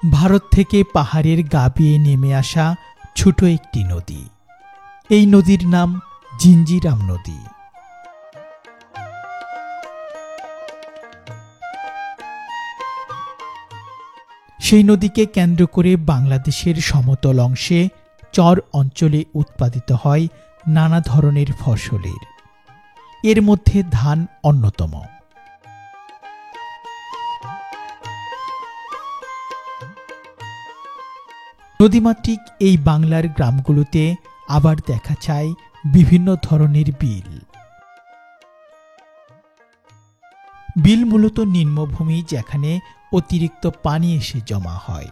ভারত থেকে পাহাড়ের গা বেয়ে নেমে আসা ছোট একটি নদী। এই নদীর নাম জিঞ্জিরাম নদী। সেই নদীকে কেন্দ্র করে বাংলাদেশের সমতল অংশে চর অঞ্চলে উৎপাদিত হয় নানা ধরনের ফসলের। এর মধ্যে ধান অন্যতম। নদীমাতৃক এই বাংলার গ্রামগুলোতে আবার দেখা যায় বিভিন্ন ধরনের বিল। বিল মূলত নিম্নভূমি, যেখানে অতিরিক্ত পানি এসে জমা হয়।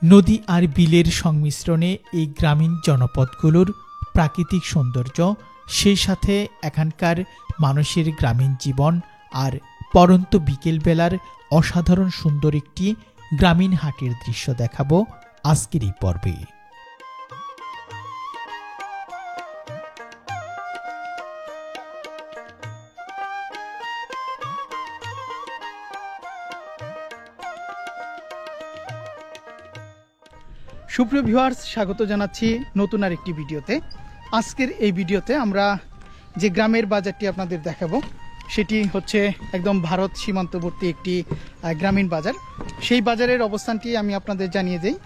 নদী আর বিলের সংমিশ্রণে এই গ্রামীণ জনপদগুলোর প্রাকৃতিক সৌন্দর্য, সেই সাথে এখানকার মানুষের গ্রামীণ জীবন আর পরন্ত বিকেলবেলার অসাধারণ সুন্দর একটি গ্রামীণ হাটের দৃশ্য দেখাবো আজকের এই পর্বে। সুপ্রিয় ভিউয়ার্স, স্বাগত জানাচ্ছি নতুন আর একটি ভিডিওতে। আজকের এই ভিডিওতে আমরা যে গ্রামের বাজারটি আপনাদের দেখাবো সেটি হচ্ছে একদম ভারত সীমান্তবর্তী একটি গ্রামীণ বাজার। সেই বাজারের অবস্থানটি আমি আপনাদের জানিয়ে দেই।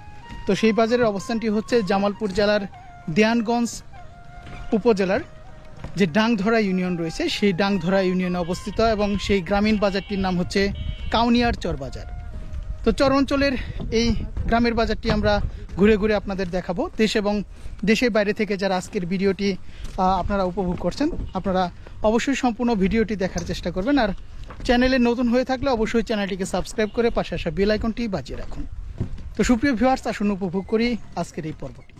তো সেই বাজারের অবস্থানটি হচ্ছে জামালপুর জেলার দেয়ানগঞ্জ উপজেলার যে ডাংধরা ইউনিয়ন রয়েছে সেই ডাংধরা ইউনিয়নে অবস্থিত, এবং সেই গ্রামীণ বাজারটির নাম হচ্ছে কাউনিয়ার চর বাজার। তো চর অঞ্চলের এই গ্রামের বাজারটি আমরা ঘুরে ঘুরে আপনাদের দেখাবো। দেশ এবং দেশের বাইরে থেকে যারা আজকের ভিডিওটি আপনারা উপভোগ করছেন, আপনারা অবশ্যই সম্পূর্ণ ভিডিওটি দেখার চেষ্টা করবেন। আর চ্যানেলে নতুন হয়ে থাকলে অবশ্যই চ্যানেলটিকে সাবস্ক্রাইব করে পাশে আসা বেল আইকনটি বাজিয়ে রাখুন। তো সুপ্রিয় ভিউয়ার্স, আসুন উপভোগ করি আজকের এই পর্বটি।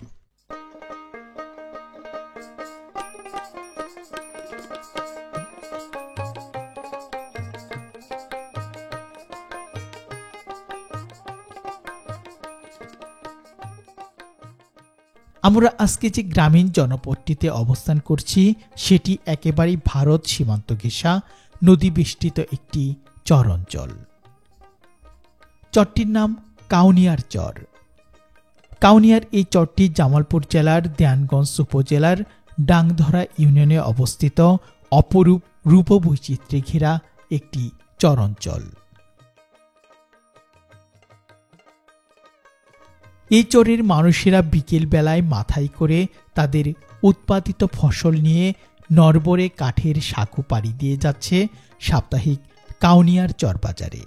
আমরা আজকে যে গ্রামীণ জনপদটিতে অবস্থান করছি সেটি একেবারেই ভারত সীমান্ত ঘেঁষা নদী বেষ্টিত একটি চর অঞ্চল। চরটির নাম কাউনিয়ার চর। কাউনিয়ার এই চরটি জামালপুর জেলার দেয়ানগঞ্জ উপজেলার ডাংধরা ইউনিয়নে অবস্থিত অপরূপ রূপবৈচিত্র্যে ঘেরা একটি চর অঞ্চল। এই চরের মানুষেরা বিকেল বেলায় মাথায় করে তাদের উৎপাদিত ফসল নিয়ে নরবরে কাঠের সাঁকো পাড়ি দিয়ে যাচ্ছে সাপ্তাহিক কাউনিয়ার চর বাজারে।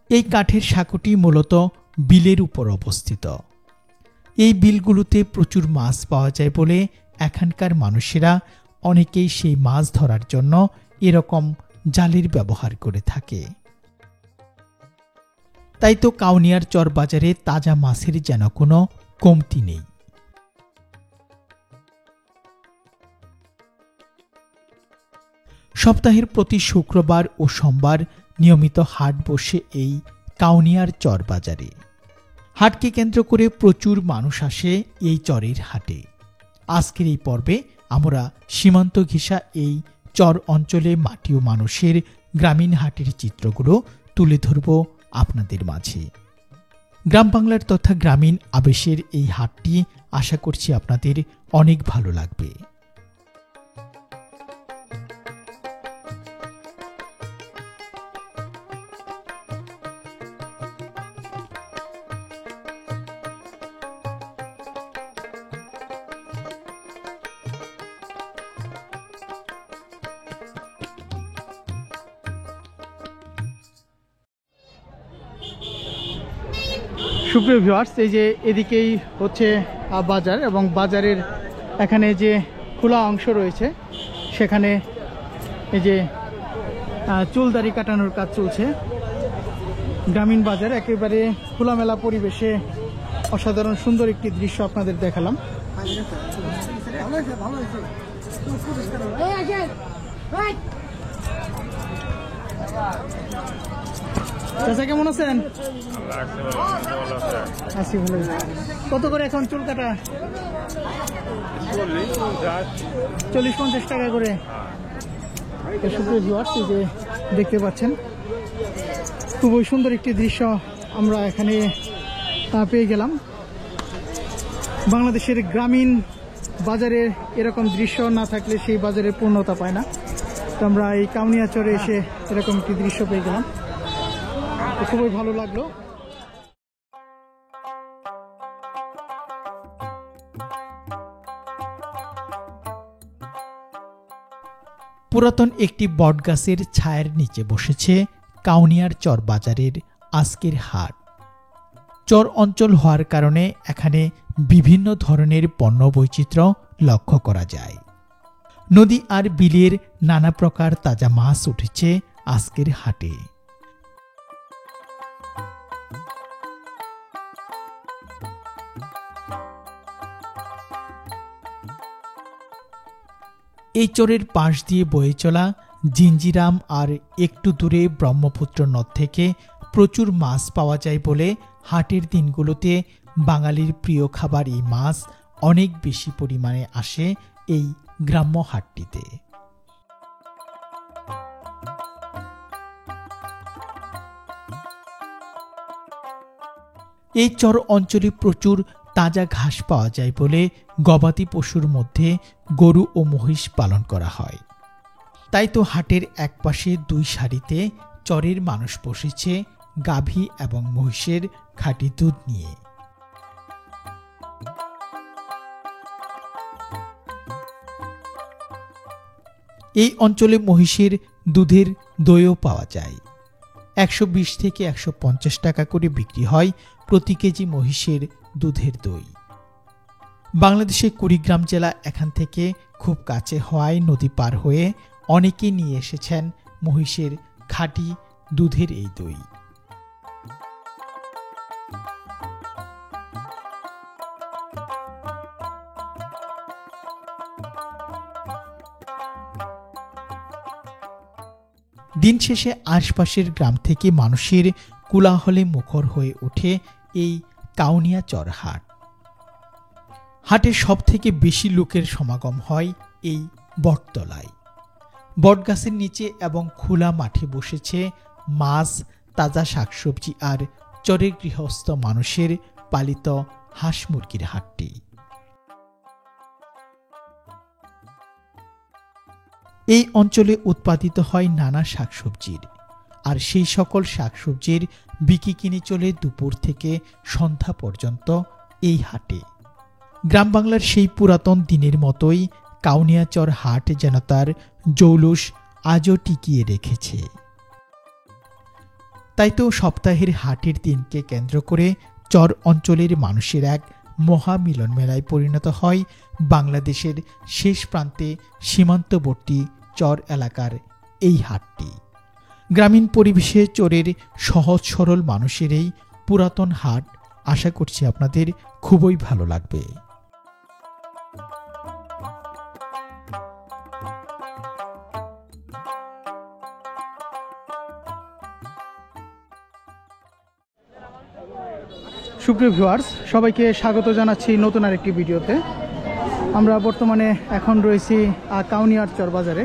এই কাঠের সাঁকোটি মূলত বিলের উপর অবস্থিত। এই বিলগুলোতে প্রচুর মাছ পাওয়া যায় বলে এখানকার মানুষেরা অনেকেই সেই মাছ ধরার জন্য এরকম জালের ব্যবহার করে থাকে। তাই তো কাউনিয়ার চর বাজারে তাজা মাছের যেন কোনো কমতি নেই। সপ্তাহের প্রতি শুক্রবার ও সোমবার নিয়মিত হাট বসে এই কাউনিয়ার চর বাজারে। হাটকে কেন্দ্র করে প্রচুর মানুষ আসে এই চরের হাটে। আজকের এই পর্বে আমরা সীমান্ত ঘেঁষা এই চর অঞ্চলে মাটি ও মানুষের গ্রামীণ হাটের চিত্রগুলো তুলে ধরব আপনাদের মাঝে। গ্রাম বাংলার তথা গ্রামীণ আবেশের এই হাটটি আশা করছি আপনাদের অনেক ভালো লাগবে। সুপ্রিয় ভিউয়ার্স, এই যে এদিকেই হচ্ছে বাজার, এবং বাজারের এখানে যে খোলা অংশ রয়েছে সেখানে এই যে চুলদাড়ি কাটানোর কাজ চলছে। গ্রামীণ বাজার একেবারে খোলামেলা পরিবেশে অসাধারণ সুন্দর একটি দৃশ্য আপনাদের দেখালাম। চাচা কেমন আছেন? আছি ভালো। কত করে এখন চুল কাটা? 40-50 টাকা করে। সুপ্রিয় ভিউয়ার্স, এই যে দেখতে পাচ্ছেন খুবই সুন্দর একটি দৃশ্য আমরা এখানে পেয়ে গেলাম। বাংলাদেশের গ্রামীণ বাজারে এরকম দৃশ্য না থাকলে সেই বাজারের পূর্ণতা পায় না। তো আমরা এই কাউনিয়াচরে এসে এরকম একটি দৃশ্য পেয়ে গেলাম, খুবই ভালো লাগলো। পুরাতন একটি বটগাছের ছায়ার নিচে বসেছে কাউনিয়ার চর বাজারের আজকের হাট। চর অঞ্চল হওয়ার কারণে এখানে বিভিন্ন ধরনের পণ্য বৈচিত্র্য লক্ষ্য করা যায়। নদী আর বিলের নানা প্রকার তাজা মাছ উঠেছে আজকের হাটে। এই চরের পাশ দিয়ে বয়ে চলা জিঞ্জিরাম আর একটু দূরে ব্রহ্মপুত্র নদ থেকে প্রচুর মাছ পাওয়া যায় বলে হাটের দিনগুলোতে বাঙালির প্রিয় খাবার এই মাছ অনেক বেশি পরিমাণে আসে এই গ্রাম্য হাটটিতে। এই চর অঞ্চলে প্রচুর তাজা ঘাস পাওয়া যায় বলে গবাদি পশুর মধ্যে গরু ও মহিষ পালন করা হয়। তাই তো হাটের একপাশে দুই সারিতে চরের মানুষ বসেছে গাভী এবং মহিষের খাঁটি দুধ নিয়ে। এই অঞ্চলে মহিষের দুধের দইও পাওয়া যায়। 120 থেকে 150 টাকা করে বিক্রি হয় প্রতি কেজি মহিষের দুধের দই। বাংলাদেশের কুড়িগ্রাম জেলা এখান থেকে খুব কাছে হওয়ায় নদী পার হয়ে অনেকে নিয়ে এসেছেন মহিষের খাঁটি দুধের এই দই। দিন শেষে আশপাশের গ্রাম থেকে মানুষের কোলাহলে মুখর হয়ে ওঠে এই কাউনিয়া চর হাট। হাটে সব থেকে বেশি লোকের সমাগম হয় এই বটতলায়। বটগাছের নিচে এবং খোলা মাঠে বসেছে মাছ, তাজা শাকসবজি আর চরের গৃহস্থ মানুষের পালিত হাঁস মুরগির হাটটি। এই অঞ্চলে উৎপাদিত হয় নানা শাকসবজির, আর সেই সকল শাকসবজির বিক্রি কিনে চলে দুপুর থেকে সন্ধ্যা পর্যন্ত এই হাটে। গ্রাম বাংলার সেই পুরাতন দিনের মতোই কাউনিয়াচর হাট যেন তার জৌলুস আজও টিকিয়ে রেখেছে। তাই তো সপ্তাহের হাটের দিনকে কেন্দ্র করে চর অঞ্চলের মানুষের এক মহামিলন মেলায় পরিণত হয় বাংলাদেশের শেষ প্রান্তে সীমান্তবর্তী চর এলাকার এই হাটটি। গ্রামীণ পরিবেশে চরের সহজ সরল মানুষের এই পুরাতন হাট আশা করছি আপনাদের খুবই ভালো লাগবে। সুপ্রিয় ভিউয়ার্স, সবাইকে স্বাগত জানাচ্ছি নতুন আরেকটি ভিডিওতে। আমরা বর্তমানে এখন রয়েছি কাউনিয়ার চর বাজারে,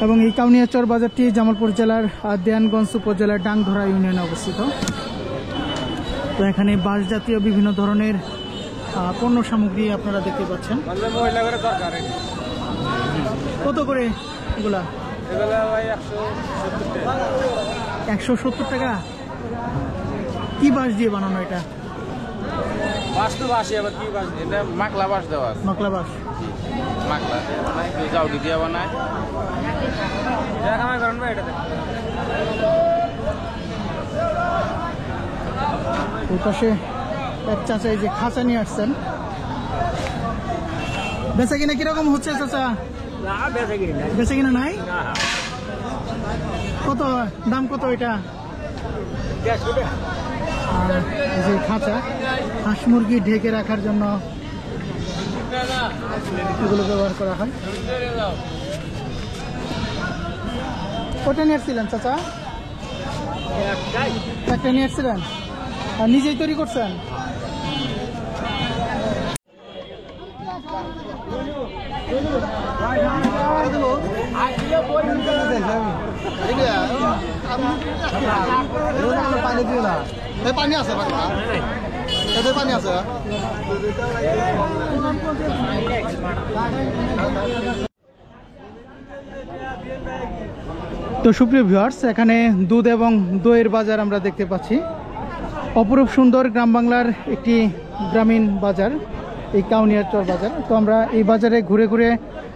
এবং এই কাউনিয়ার চর বাজারটি জামালপুর জেলার দেয়ানগঞ্জ উপজেলার ডাংধরা ইউনিয়নে অবস্থিত। তো এখানে বাঁশ জাতীয় বিভিন্ন ধরনের পণ্য সামগ্রী আপনারা দেখতে পাচ্ছেন। কত করে এগুলা? 170 টাকা। কি বাঁশ দিয়ে বানানো এটা? মাকলা বাঁশ দেওয়া। মাকলা বাঁশ, মাকলা জাউডি দিয়ে বানায়। ওই পাশে এক চাচা এই যে খাঁচা নিয়ে আসছেন। বেচা কিনা কিরকম হচ্ছে চাচা? বেচা কিনা নাই? কত দাম, কত এটা? আর এই যে খাঁচা, হাঁস মুরগি ঢেকে রাখার জন্য এগুলো ব্যবহার করা হয়। কটা নিয়ে আসছিলেন চাচা? একটা নিয়ে আসছিলেন, আর নিজেই তৈরি করছেন? পানি দিও না, পানি আছে, পানি আছে। তো সুপ্রিয় ভিউয়ার্স, এখানে দুধ এবং দইয়ের বাজার আমরা দেখতে পাচ্ছি। অপরূপ সুন্দর গ্রাম বাংলার একটি গ্রামীণ বাজার, এই কাউনিয়ার চর বাজার। তো আমরা এই বাজারে ঘুরে ঘুরে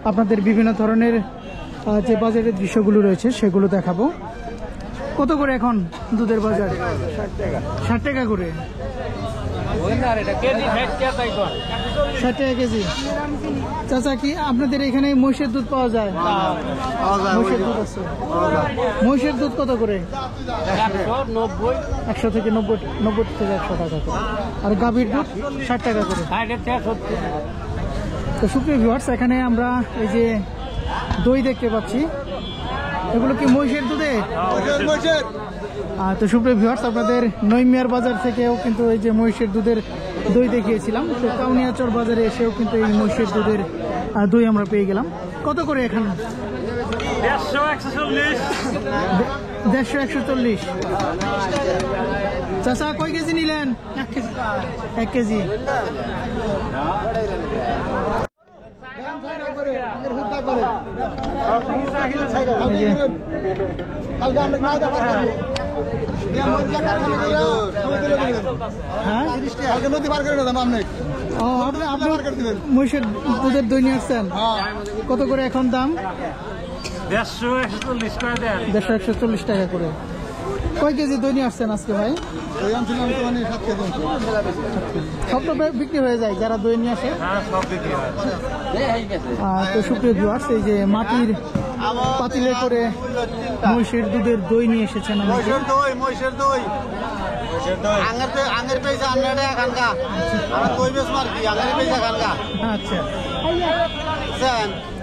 আপনাদের বিভিন্ন ধরনের যে বাজারের দৃশ্যগুলো রয়েছে সেগুলো দেখাবো। কত করে এখন দুধের বাজার? 60 টাকা করে। 60 টাকা কেজি। চাচা, কি আপনাদের এখানে মহিষের দুধ পাওয়া যায়? মহিষের দুধ আছে। মহিষের দুধ কত করে? 100 থেকে 90 থেকে 100 টাকা করে। আর গাভীর দুধ 60 টাকা করে। তো সুপ্রিয় ভিউয়ার্স, এখানে আমরা এই যে দই দেখতে পাচ্ছি, এগুলো কি মহিষের দুধে? তো সুপ্রিয় ভিউয়ার্স, আপনাদের নইমিয়ার বাজার থেকেও কিন্তু এই যে মহিষের দুধের দই দেখিয়েছিলাম। তো কাউনিয়াচর বাজারে এসেও কিন্তু এই মহিষের দুধের দই আমরা পেয়ে গেলাম। কত করে এখানে? 150 140। চাচা, কয় কেজি নিলেন? 1 কেজি। মহিষের দুধের দই নিয়ে আসছেন, কত করে এখন দাম? 150 টাকা করে। কয় কেজি দই নিয়ে আসছেন আজকে ভাই? সব তো বিক্রি হয়ে যায় যারা দই নিয়ে আসে। তো সুপ্রিয় ভিউয়ার্স, এই যে মাটির পাতিলে করে মহিষের দুধের দই নিয়ে এসেছেন। আচ্ছা,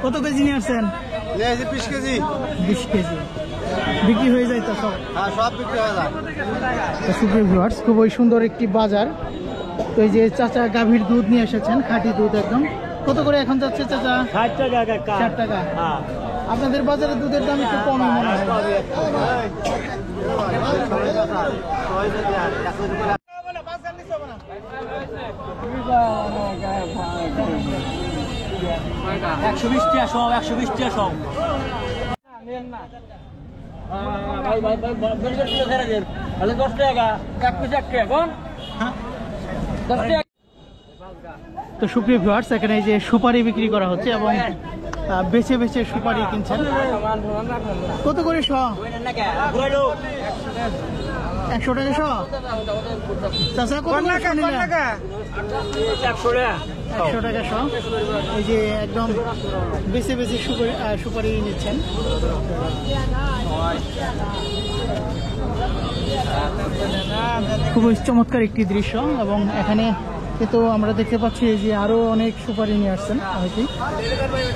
কত কেজি নিয়ে আসছেন? 20 কেজি। 20 কেজি বিক্রি হয়ে যায় তো সব? সব বিক্রি হয়ে যায়। সুপ্রিয় ভিউয়ার্স, খুবই সুন্দর একটি বাজার। তো এই যে চাচা গাভীর দুধ নিয়ে এসেছেন, খাঁটি দুধ একদম। কত করে এখন যাচ্ছে চাচা? 60 টাকা। 60 টাকা। আপনাদের বাজারে দুধের দাম একটু কম মনে হয়। একশো 20 টাকা সব, 120 টাকা সব। তাহলে 10 টাকা, 1 পিস 1 টাকা কোন? 10 টাকা। তো সুপ্রিয় ভিউয়ার্স, এখানে এই যে সুপারি বিক্রি করা হচ্ছে এবং বেছে বেছে সুপারি কিনছেন। কত করে শ? 100 টাকা শ। চাচা, কত করে শ নিলেন? 100 টাকা শ। এই যে একদম বেছে বেছে সুপারি নিচ্ছেন। খুবই চমৎকার একটি দৃশ্য। এবং এখানে তো আমরা দেখতে পাচ্ছি যে আরো অনেক সুপারি নিয়ে আসছেন অনেকেই।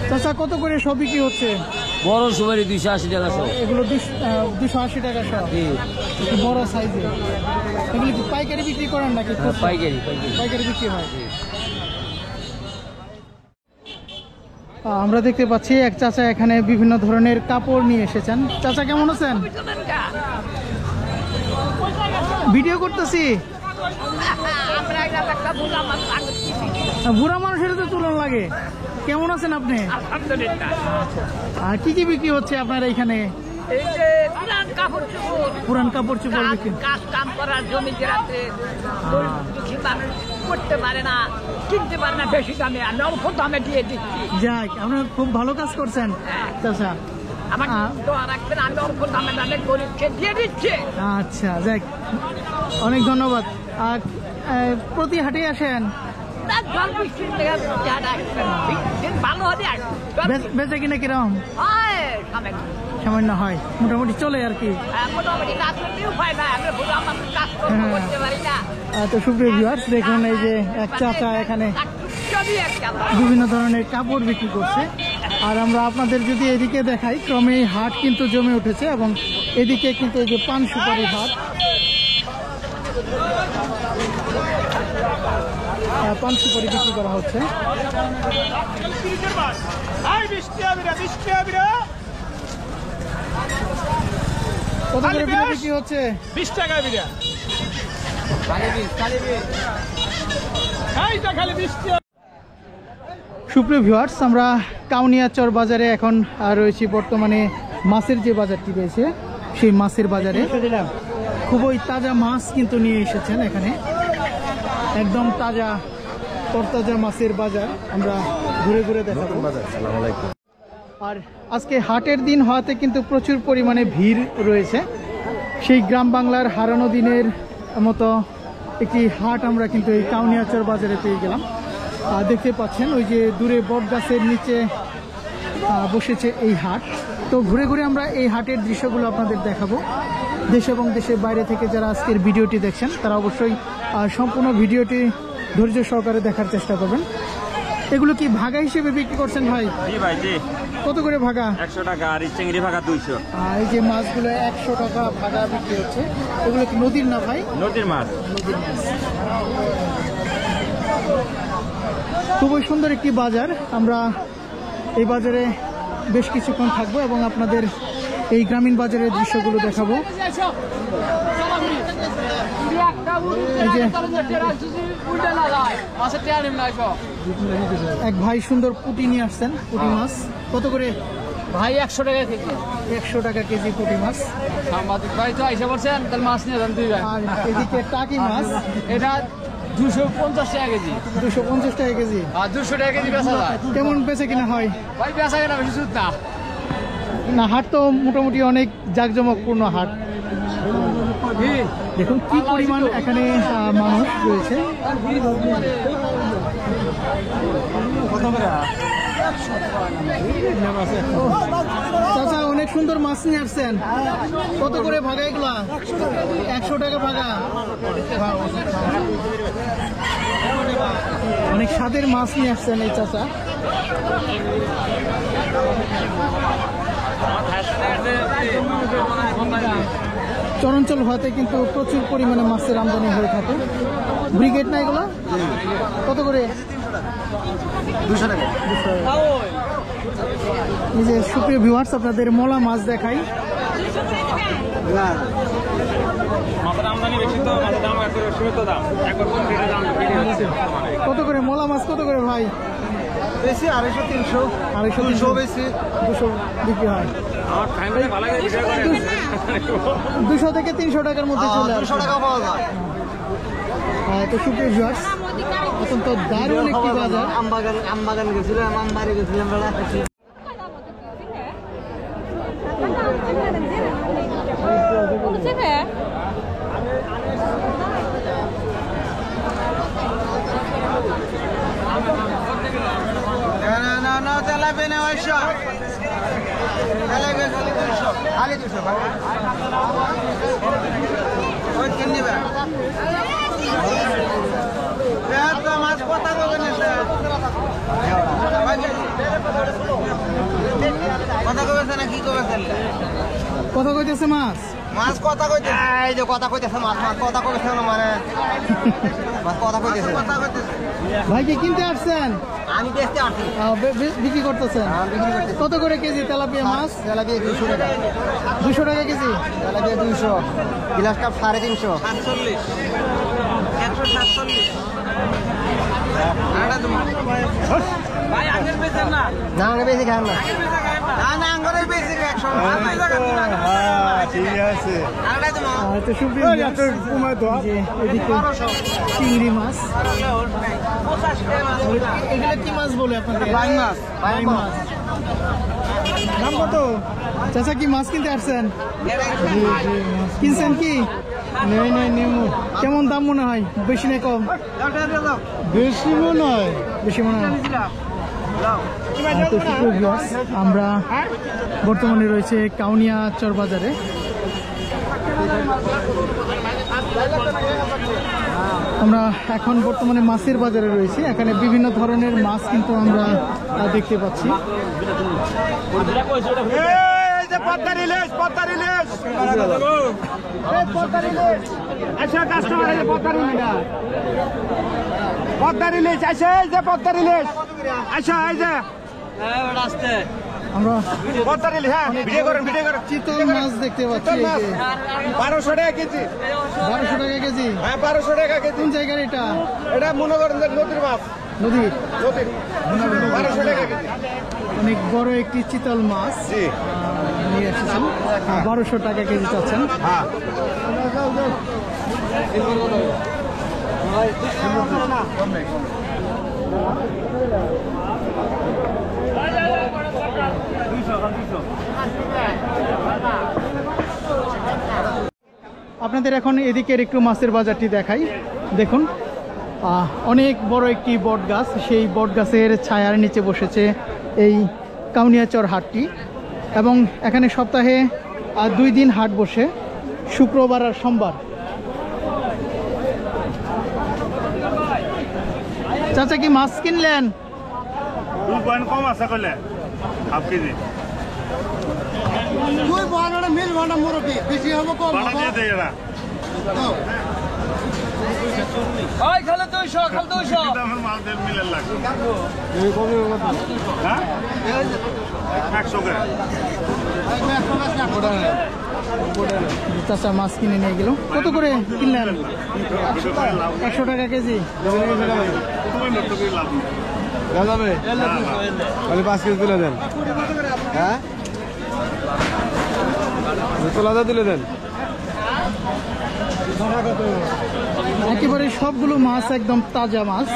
চাচা, কত করে সব বিক্রি হচ্ছে? বড় সুপারি 280 টাকা সব। এগুলো 280 টাকা সব, বড় সাইজে। এগুলো কি পাইকারি বিক্রি করেন নাকি? পাইকারি বিক্রি হয়। আমরা দেখতে পাচ্ছি এক চাচা এখানে বিভিন্ন ধরনের কাপড় নিয়ে এসেছেন। চাচা, কেমন আছেন? ভিডিও করতেছি। বুড়া মানুষের তো তুলন লাগে। কেমন আছেন আপনি? আর কি কি বিক্রি হচ্ছে আপনার এখানে? পুরান কাপড় চোপড় বিক্রি। কাম করার জমিতে রাত্রে করতে পারে না, কিনতে পারে না বেশি দামে, আমি অল্প দামে দিয়ে দিচ্ছি। যাক, আপনি খুব ভালো কাজ করছেন চাচা। আমার দোয়া রাখবেন, আমি অল্প দামে দামে গরিবকে দিয়ে দিচ্ছি। আচ্ছা, যাক, অনেক ধন্যবাদ। আর প্রতি হাটে আসেন? ভালো হলে বেচে কিনা কিরম? সামান্য হয়, মোটামুটি চলে আর কি। তো সুপ্রিয় ভিউয়ার্স, দেখুন এই যে এক চাচা এখানে বিভিন্ন ধরনের কাপড় বিক্রি করছে। আর আমরা আপনাদের যদি এদিকে দেখাই, ক্রমে এই হাট কিন্তু জমে উঠেছে এবং এদিকে কিন্তু এই যে পান সুপারি হাট, পান সুপারি বিক্রি করা হচ্ছে। কত করে বিড়া বিক্রি হচ্ছে? 20 টাকা বিড়া। সুপ্রিয় ভিউয়ার্স, আমরা কাউনিয়াচর বাজারে এখন রয়েছি। বর্তমানে মাছের যে বাজারটি রয়েছে সেই মাছের বাজারে খুবই তাজা মাছ কিন্তু নিয়ে এসেছেন এখানে, একদম তাজা তরতাজা মাছের বাজার আমরা ঘুরে ঘুরে দেখাবো। আর আজকে হাটের দিন হওয়াতে কিন্তু প্রচুর পরিমাণে ভিড় রয়েছে। সেই গ্রাম বাংলার হারানো দিনের মতো একটি হাট আমরা কিন্তু এই কাউনিয়াচর বাজারে পেয়ে গেলাম। দেখতে পাচ্ছেন ওই যে দূরে বট গাছের নিচে বসেছে এই হাট। তো ঘুরে ঘুরে আমরা এই হাটের দৃশ্যগুলো আপনাদের দেখাবো। দেশ এবং দেশের বাইরে থেকে যারা আজকের ভিডিওটি দেখছেন তারা অবশ্যই সম্পূর্ণ ভিডিওটি ধৈর্য সহকারে দেখার চেষ্টা করবেন। এগুলো কি ভাগা হিসেবে বিক্রি করছেন ভাই? জি ভাই, জি। কত করে ভাগা? 100 টাকা। আর চিংড়ি ভাগা 200। এই যে মাছগুলো 100 টাকা ভাগা বিক্রি হচ্ছে। এগুলো কি নদীর না ভাই? নদীর মাছ। নদীর মাছ। খুবই সুন্দর একটি বাজার। আমরা এই বাজারে বেশ কিছুক্ষণ থাকবো এবং আপনাদের এই গ্রামীণ বাজারের দৃশ্যগুলো দেখাবো। এই যে এক ভাই সুন্দর পুঁটি নিয়ে আসছেন, পুঁটি মাছ কত করে ভাই? 100 টাকা কেজি। 100 টাকা কেজি পুঁটি মাছ। সাংবাদিক ভাই তো আইসা বলছেন, তাহলে মাছ নিয়ে যান 2 ভাই। আর এদিকে টাকি মাছ, এটা 250 টাকা কেজি। 250 টাকা কেজি। আর 200 টাকা কেজি বেচা যায়। কেমন বেচে কিনা হয় ভাই? বেচা কেনা বেশি সুদ না। না, হাট তো মোটামুটি অনেক জাঁকজমকপূর্ণ হাট। দেখুন কি পরিমাণ এখানে মানুষ রয়েছে। চাচা অনেক সুন্দর মাছ নিয়ে আসছেন। কত করে ভাগা এগুলা? 100 টাকা ভাগা। অনেক স্বাদের মাছ নিয়ে আসছেন এই চাচা। চরাঞ্চল হওয়াতে কিন্তু প্রচুর পরিমাণে মাছের আমদানি হয়ে থাকে। ব্রিগেড না এগুলো? কত করে? 200 টাকা। এই যে সুপ্রিয় ভিউয়ার্স, আপনাদের মলা মাছ দেখাই। কত করে মলা মাছ? কত করে ভাই? বেশি 250 300। 250 বেশি 200 বিক্রি হয়। 200 থেকে 300 টাকার মধ্যে চলে আসে। 200 টাকা পাওয়া যায়। তো সুপ্রিয় ভিউয়ার্স, অত্যন্ত দারুণ একটি বাজার। আমবাগান গেছিলাম, আমবাড়ি গেছিলাম। না তেলাপি না 200। তেলাপি খালি 200 ভাই। ওই কিন নিবে। তো মাছ কথা কবে না স্যার? কথা কবেছে না কি কবেছে? কথা কইতেছে মাছ। মাছ কথা কইতেছে। এই যে কথা কইতেছে মাছ, মাছ কথা কইতেছে না মানে মাছ কথা কইতেছে। কথা কইতেছে। ভাই কি কিনতে আসছেন? আমি দেখতে আসছি। বিক্রি করতেছেন? কত করে কেজি তেলাপিয়া মাছ? তেলাপিয়া 200 টাকা। 200 টাকা কেজি? তেলাপিয়া 200। Glass cup 350। 47। 147। ভাই আগের বেচেন না? না আগে বেশি খান না। না আঙ্গরে বেশি 100। ঠিক আছে। আড়াই তো তো সুপ্রিয় যে এদিকে চিংড়ি মাছ। এগুলো কি মাছ বলে আপনাদের? বাইং মাছ। বাইং মাছ। দাম কত? চাচা কি মাছ কিনতে আসছেন? কিনছেন কি? নেমু। কেমন দাম মনে হয়? বেশি না কম? বেশি মনে হয়। বেশি মনে হয়। তো সুপ্রিয় ভিউয়ার্স, আমরা বর্তমানে রয়েছে কাউনিয়াচর বাজারে। আমরা এখন বর্তমানে মাছের বাজারে রয়েছি। এখানে বিভিন্ন ধরনের মাছ কিন্তু আমরা দেখতে পাচ্ছি। আমরা চিতল মাছ দেখতে পাচ্ছি 1200 টাকা কেজি। 1200 টাকা কেজি। হ্যাঁ 1200 টাকা কেজি। কোন জায়গার এটা? এটা মনে করেন যে নদীর মাছ। নদীর। 1200 টাকা কেজি। অনেক বড় একটি চিতল মাছ নিয়ে এসেছেন, 1200 টাকা কেজি চাচ্ছেন। হ্যাঁ আপনাদের এখন এদিকের একটু মাছের বাজারটি দেখাই। দেখুন অনেক বড় একটি বট গাছ, সেই বট গাছের ছায়ার নিচে বসেছে এই কাউনিয়াচর হাটটি। এবং এখানে সপ্তাহে 2 দিন হাট বসে, শুক্রবার আর সোমবার। চাচা কি মাছ কিনলেন? কম আছে কইলে হাফ কেজি মিল ভাড়া মুরব্বী বেশি হবে কম ভাড়া দিয়ে দেয় এরা দামের মাল দিয়ে মিলের লাগবে হ্যাঁ 100 করে চাচা মাছ কিনে নিয়ে গেল। কত করে কিনলেন? 100 টাকা কেজি। যাবে 5 কেজি তুলে দেন। হ্যাঁ তোলাদা তুলে দেন। একেবারে সবগুলো মাছ একদম তাজা মাছ।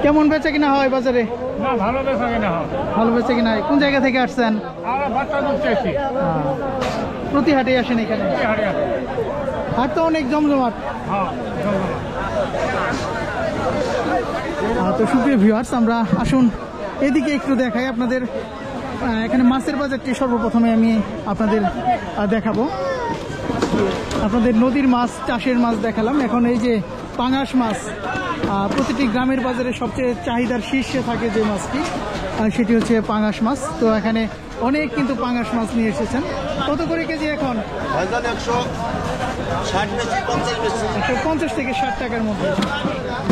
কেমন বেচা কিনা হয় বাজারে? না ভালো বেচা কিনা হয়। ভালো বেচা কিনা হয়। কোন জায়গা থেকে আসছেন? আমরা বাচ্চা দুধ চাইছি প্রতি হাটে আসেন এখানে? হাট তো অনেক জমজমাট। তো সুপ্রিয় ভিউয়ার্স, আমরা আসুন এদিকে একটু দেখাই আপনাদের। এখানে মাছের বাজারটি সর্বপ্রথমে আমি আপনাদের দেখাবো। আপনাদের নদীর মাছ, চাষের মাছ দেখালাম। এখন এই যে পাঙাশ মাছ, প্রতিটি গ্রামের বাজারে সবচেয়ে চাহিদার শীর্ষে থাকে যে মাছটি, সেটি হচ্ছে পাঙাশ মাছ। তো এখানে অনেক কিন্তু পাঙাশ মাছ নিয়ে এসেছেন। কত করে কেজি এখন? 150 থেকে 60 টাকার মধ্যে।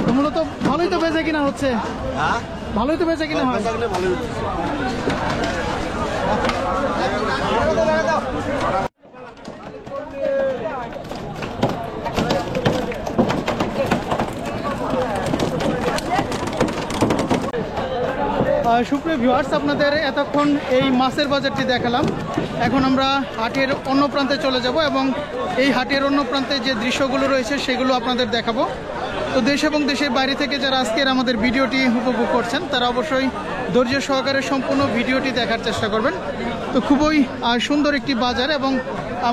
তো মূলত ভালোই তো বেচা কিনা হচ্ছে। ভালোই তো বেচা কিনা হয়। সুপ্রিয় ভিউয়ার্স, আপনাদের এতক্ষণ এই মাছের বাজারটি দেখালাম। এখন আমরা হাটের অন্য প্রান্তে চলে যাব এবং এই হাটের অন্য প্রান্তে যে দৃশ্যগুলো রয়েছে সেগুলো আপনাদের দেখাবো। তো দেশ এবং দেশের বাইরে থেকে যারা আজকের আমাদের ভিডিওটি উপভোগ করছেন তারা অবশ্যই ধৈর্য সহকারে সম্পূর্ণ ভিডিওটি দেখার চেষ্টা করবেন। তো খুবই সুন্দর একটি বাজার এবং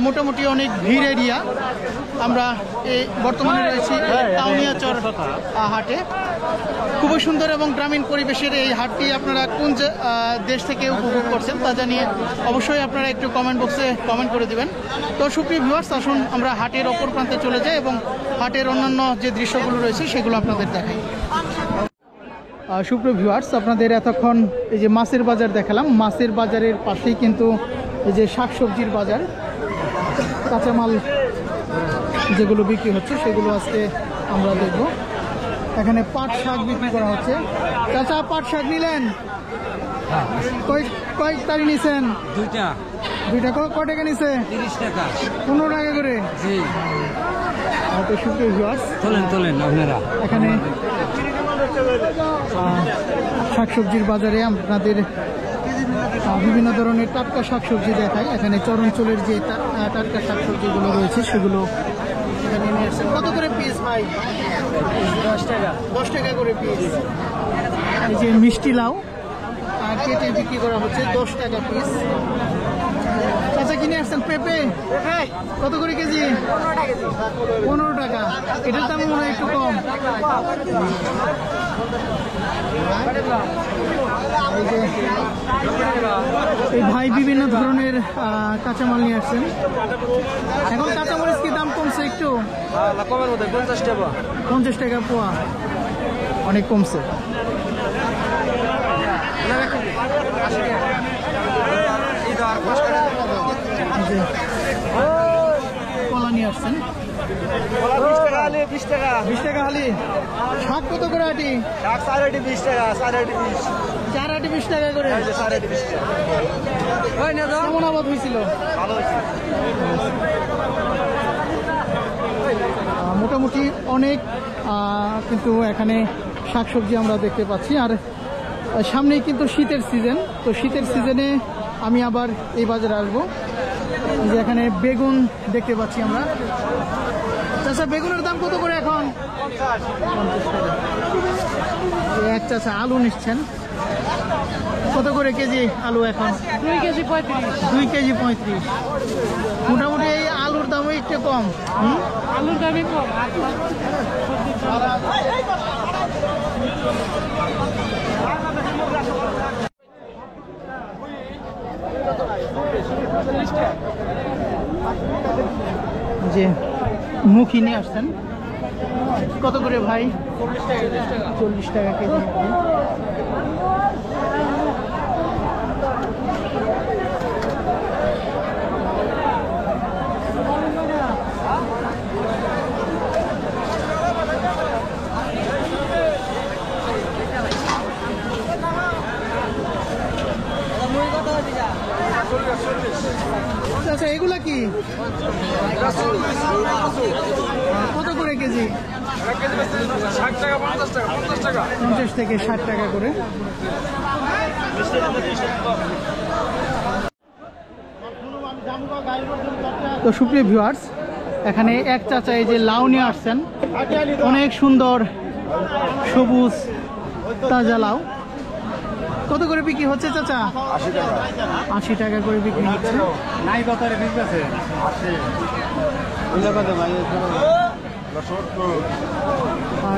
মোটামুটি অনেক ভিড় এরিয়া। আমরা এই বর্তমানে রয়েছি কাউনিয়াচর হাটে। খুবই সুন্দর এবং গ্রামীণ পরিবেশের এই হাটটি আপনারা কোন দেশ থেকে উপভোগ করছেন তা জানিয়ে অবশ্যই আপনারা একটু কমেন্ট বক্সে কমেন্ট করে দিবেন। তো সুপ্রিয় ভিউয়ার্স, আসুন আমরা হাটের অপর প্রান্তে চলে যাই এবং হাটের অন্যান্য যে দৃশ্যগুলো রয়েছে সেগুলো আপনাদের দেখাই। সুপ্রিয় ভিউয়ার্স, আপনাদের এতক্ষণ এই যে মাছের বাজার দেখালাম। মাছের বাজারের পাশেই কিন্তু এই যে শাকসবজির বাজার, কাঁচামাল যেগুলো বিক্রি হচ্ছে সেগুলো আজকে আমরা দেখব। এখানে পাট শাক বিক্রি করা হচ্ছে। চাচা, পাট শাক নিলেন? কয়েক তারিখ নিছেন? দুইটা। কয় টাকা নিছে? 30 টাকা। 15 টাকা করে। জি। তো সুপ্রিয় ভিউয়ার্স, তোলেন আপনারা। এখানে শাকসবজির বাজারে আপনাদের বিভিন্ন ধরনের টাটকা শাকসবজি দেখায়। এখানে চরঞ্চলের যে টাটকা শাকসবজিগুলো রয়েছে সেগুলো এখানে নিয়ে এসেছেন। কত করে পিস ভাই? 10 টাকা। 10 টাকা করে পিস। এই যে মিষ্টি লাউ কেটে বিক্রি করা হচ্ছে 10 টাকা পিস। আচ্ছা কিনে আসছেন পেঁপে কত করে কেজি? 15 টাকা। এটার দাম মনে হয় একটু কম। এই ভাই বিভিন্ন ধরনের কাঁচামাল নিয়ে আসছেন। এখন কাঁচামরিচ কি দাম কমছে একটু? 50 টাকা পোয়া, অনেক কমছে। কলা নিয়ে আসছেন 20 টাকা হালি। শাক কত করে আটি? 20 টাকা 4 আটি 20 টাকা করে। কেমন আবাদ হয়েছিল? মোটামুটি অনেক কিন্তু এখানে শাকসবজি আমরা দেখতে পাচ্ছি। আর সামনেই কিন্তু শীতের সিজন, তো শীতের সিজনে আমি আবার এই বাজারে আসবো। যে এখানে বেগুন দেখতে পাচ্ছি আমরা। চাচা বেগুনের দাম কত করে এখন? 50 টাকা। এক চাচা আলু নিচ্ছেন কত করে কেজি আলু এখন? 2 কেজি 35। 2 কেজি 35। মোটামুটি এই আলুর দামও একটু কম। আলুর দামই কম। যে মুখি নিয়ে আসছেন কত করে ভাই? 40 টাকা কেজি। আচ্ছা এগুলা কি কত করে কেজি? 50 থেকে 60 টাকা করে। তো সুপ্রিয় ভিউয়ার্স, এখানে এক চাচা এই যে লাউ নিয়ে আসছেন, অনেক সুন্দর সবুজ তাজা লাউ। কত করে বিক্রি হচ্ছে চাচা? 80 টাকা করে বিক্রি হচ্ছে।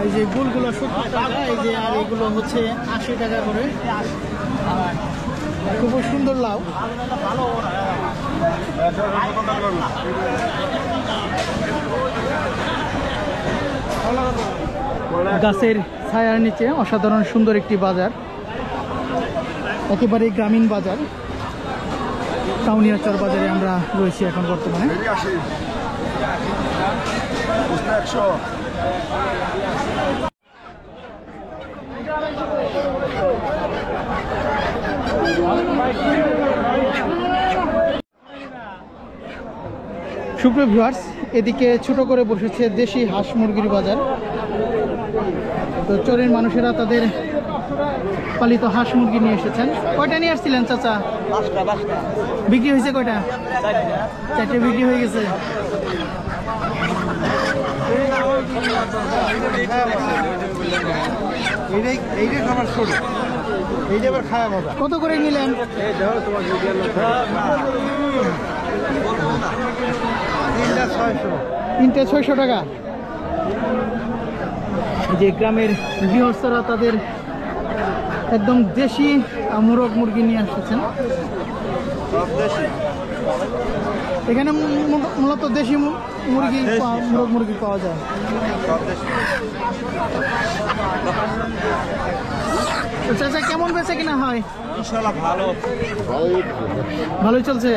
এই যে গুলগুলো 70 টাকা, এই যে আর এগুলো হচ্ছে 80 টাকা করে। খুব সুন্দর লাউ। গাছের ছায়ার নিচে অসাধারণ সুন্দর একটি বাজার, একেবারে গ্রামীণ বাজার। কাউনিয়াচর বাজারে আমরা রয়েছি এখন বর্তমানে। সুপ্রিয় ভিউয়ার্স, এদিকে ছোট করে বসেছে দেশি হাঁস মুরগির বাজার। তো চরের মানুষেরা তাদের পালিত হাঁস মুরগি নিয়ে এসেছেন। কয়টা নিয়ে আসছিলেন চাচা? 5টা। বিক্রি হয়েছে কয়টা? 4টে বিক্রি হয়ে গেছে। কত করে নিলেন? 3টে 600 টাকা। যে গ্রামের গৃহস্থরা তাদের একদম দেশি মোরগ মুরগি নিয়ে আসছেন। এখানে মূলত দেশি মুরগি মোরগ মুরগি পাওয়া যায়। চাচা কেমন বেচে কিনা হয়? ইনশাআল্লাহ ভালোই চলছে।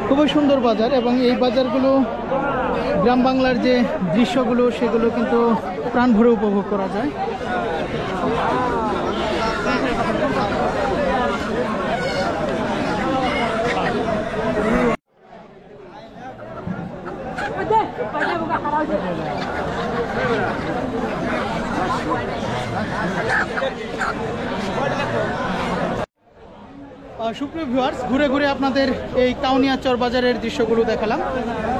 খুবই সুন্দর বাজার, এবং এই বাজারগুলো গ্রাম বাংলার যে দৃশ্যগুলো সেগুলো কিন্তু প্রাণ ভরে উপভোগ করা যায়। সুপ্রিয় ভিউয়ার্স, ঘুরে ঘুরে আপনাদের এই কাউনিয়া চর বাজারের দৃশ্যগুলো দেখালাম।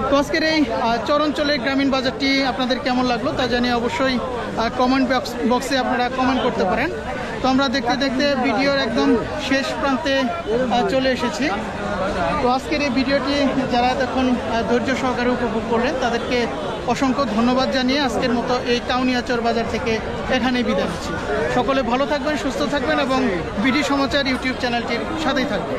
তো আজকের এই চর অঞ্চলের গ্রামীণ বাজারটি আপনাদের কেমন লাগলো তা জানিয়ে অবশ্যই কমেন্ট বক্সে আপনারা কমেন্ট করতে পারেন। তো আমরা দেখতে দেখতে ভিডিওর একদম শেষ প্রান্তে চলে এসেছি। তো আজকের এই ভিডিওটি যারা এতক্ষণ ধৈর্য সহকারে উপভোগ করলেন তাদেরকে অসংখ্য ধন্যবাদ জানিয়ে আজকের মতো এই কাউনিয়া চর বাজার থেকে এখানেই বিদায় নিচ্ছি। সকলে ভালো থাকবেন, সুস্থ থাকবেন এবং বিডি সমাচার ইউটিউব চ্যানেলটির সাথেই থাকবেন।